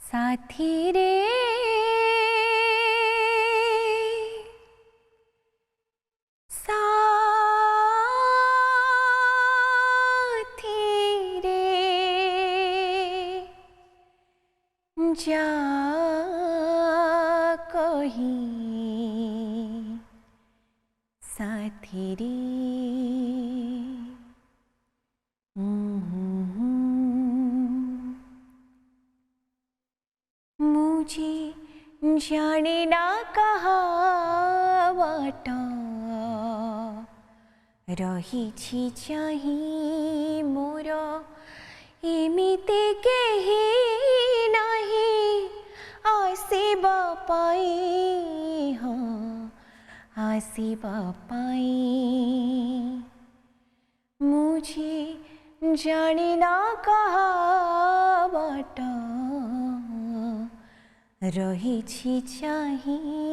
साथी रे साथी रे जा कहीं साथी रे मुझे जाने ना कहा बाटा रही चाही मोर एमिते केही नहीं आसीबा पाई हाँ आसीबा पाई मुझे जाने ना कहा बाटा रही छी चाही